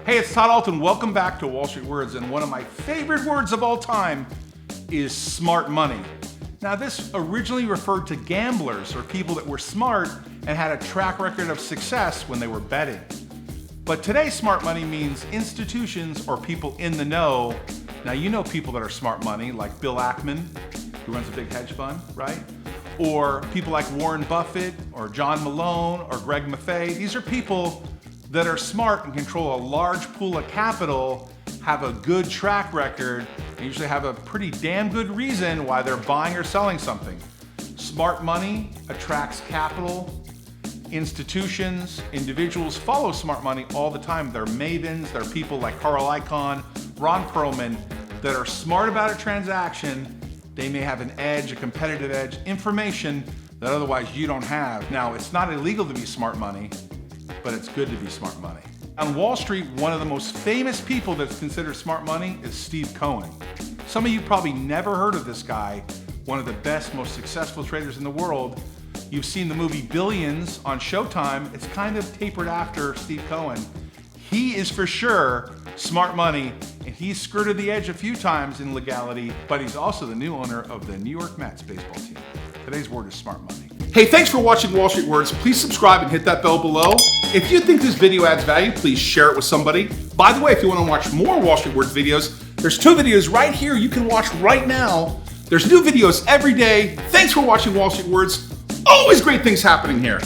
Hey, it's Todd Ault, and welcome back to Wall Street Words. And one of my favorite words of all time is smart money. Now, this originally referred to gamblers or people that were smart and had a track record of success when they were betting. But today, smart money means institutions or people in the know. Now, you know people that are smart money, like Bill Ackman, who runs a big hedge fund, right? Or people like Warren Buffett or John Malone or Greg Maffei. These are people that are smart and control a large pool of capital, have a good track record, and usually have a pretty damn good reason why they're buying or selling something. Smart money attracts capital. Institutions, individuals follow smart money all the time. They're mavens, they're people like Carl Icahn, Ron Perlman, that are smart about a transaction. They may have an edge, a competitive edge, information that otherwise you don't have. Now, it's not illegal to be smart money, but it's good to be smart money. On Wall Street, one of the most famous people that's considered smart money is Steve Cohen. Some of you probably never heard of this guy, one of the best, most successful traders in the world. You've seen the movie Billions on Showtime. It's kind of tapered after Steve Cohen. He is for sure smart money, and he's skirted the edge a few times in legality, but he's also the new owner of the New York Mets baseball team. Today's word is smart money. Hey, thanks for watching Wall Street Words. Please subscribe and hit that bell below. If you think this video adds value, please share it with somebody. By the way, if you want to watch more Wall Street Words videos, there's 2 videos right here you can watch right now. There's new videos every day. Thanks for watching Wall Street Words. Always great things happening here.